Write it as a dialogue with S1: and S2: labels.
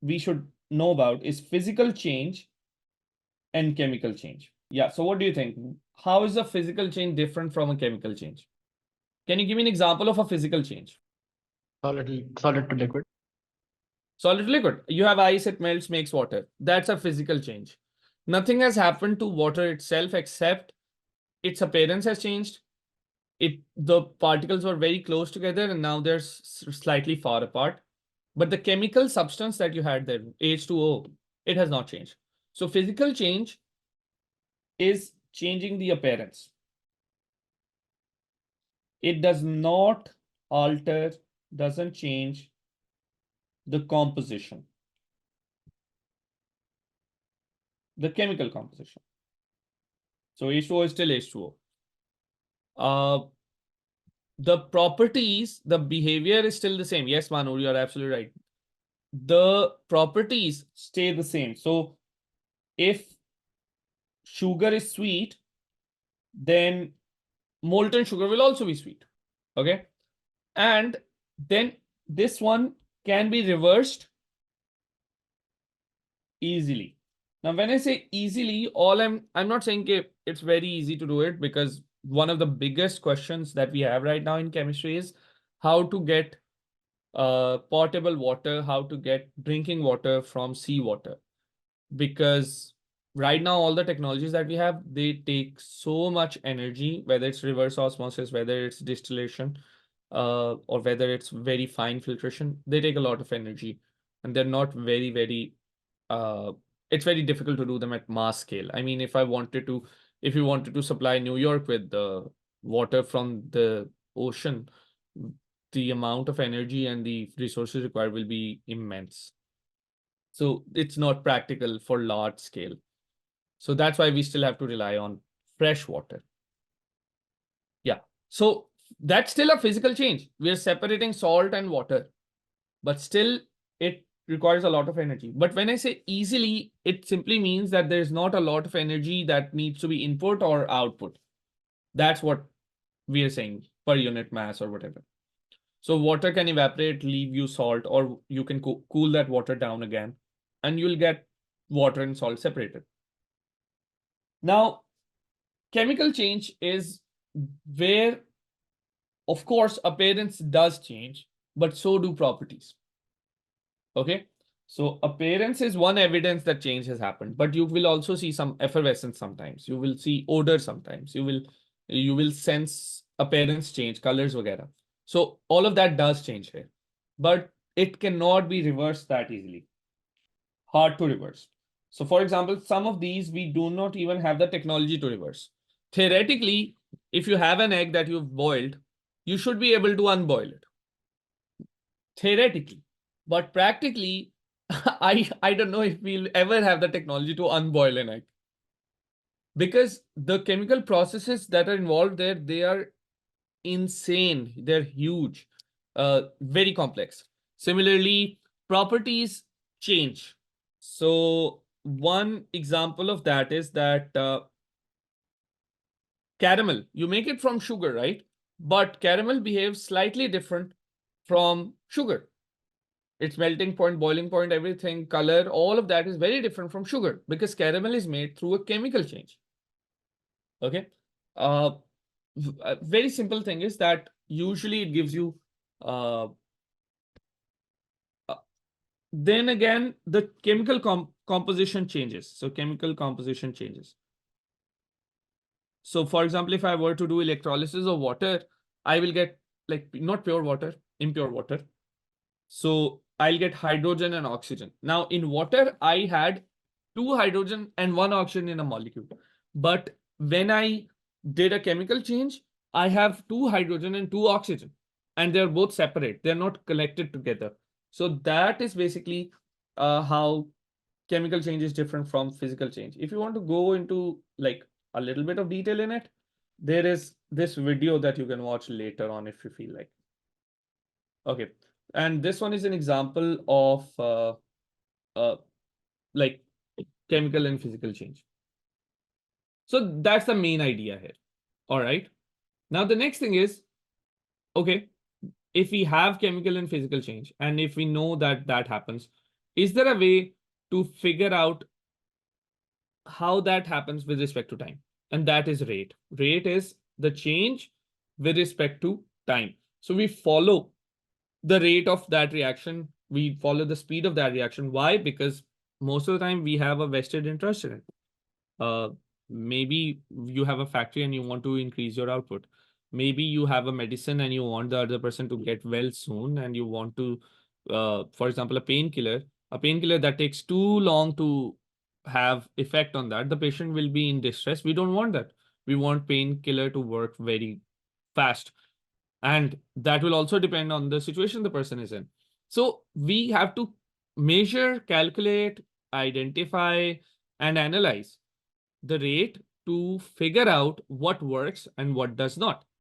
S1: we should know about is physical change and chemical change. Yeah, so what do you think? How is a physical change different from a chemical change? Can you give me an example of a physical change?
S2: Solid to liquid.
S1: Solid to liquid. You have ice, it melts, makes water. That's a physical change. Nothing has happened to water itself except its appearance has changed. The particles were very close together and now they're slightly far apart. But the chemical substance that you had there, H2O, it has not changed. So physical change is changing the appearance. It does not alter, doesn't change the composition, the chemical composition. So H2O is still H2O. The properties, the behavior is still the same. Yes, Manu, you are absolutely right. The properties stay the same. So if sugar is sweet, then molten sugar will also be sweet. Okay. And then this one can be reversed easily. Now, when I say easily, I'm not saying it's very easy to do it, because one of the biggest questions that we have right now in chemistry is how to get potable water, how to get drinking water from seawater. Because right now, all the technologies that we have, they take so much energy, whether it's reverse osmosis, whether it's distillation, or whether it's very fine filtration, they take a lot of energy and they're not very, it's very difficult to do them at mass scale. I mean, if you wanted to supply New York with the water from the ocean, the amount of energy and the resources required will be immense. So it's not practical for large scale. So that's why we still have to rely on fresh water. Yeah. So that's still a physical change. We are separating salt and water, but still it requires a lot of energy. But when I say easily, it simply means that there's not a lot of energy that needs to be input or output. That's what we are saying, per unit mass or whatever. So water can evaporate, leave you salt, or you can cool that water down again, and you'll get water and salt separated. Now, chemical change is where, of course, appearance does change, but so do properties. Okay. So appearance is one evidence that change has happened, but you will also see some effervescence sometimes. You will see odor sometimes. You will sense appearance change, colors, वगैरह. So all of that does change here, but it cannot be reversed that easily. Hard to reverse. So for example, some of these we do not even have the technology to reverse. Theoretically, if you have an egg that you've boiled, you should be able to unboil it. Theoretically. But practically, I don't know if we'll ever have the technology to unboil an egg. Because the chemical processes that are involved there, they are insane. They're huge, very complex. Similarly, properties change. So one example of that is that caramel, you make it from sugar, right? But caramel behaves slightly different from sugar. Its melting point, boiling point, everything, color, all of that is very different from sugar because caramel is made through a chemical change. Okay. A very simple thing is that usually it gives you, then again, the chemical composition changes. So chemical composition changes. So for example, if I were to do electrolysis of water, I will get like not pure water, impure water. So I'll get hydrogen and oxygen. Now in water, I had 2 hydrogen and 1 oxygen in a molecule. But when I did a chemical change, I have 2 hydrogen and 2 oxygen, and they're both separate. They're not connected together. So that is basically how chemical change is different from physical change. If you want to go into like a little bit of detail in it, there is this video that you can watch later on if you feel like. Okay. And this one is an example of like chemical and physical change. So that's the main idea here. All right. Now the next thing is, okay, if we have chemical and physical change, and if we know that that happens, Is there a way to figure out how that happens with respect to time? And that is rate. Rate is the change with respect to time. So we follow the rate of that reaction, we follow the speed of that reaction. Why? Because most of the time we have a vested interest in it. Maybe you have a factory and you want to increase your output. Maybe you have a medicine and you want the other person to get well soon, and you want to, for example, a painkiller that takes too long to have effect on that, the patient will be in distress. We don't want that. We want painkiller to work very fast, and that will also depend on the situation the person is in. So we have to measure, calculate, identify, and analyze the rate to figure out what works and what does not.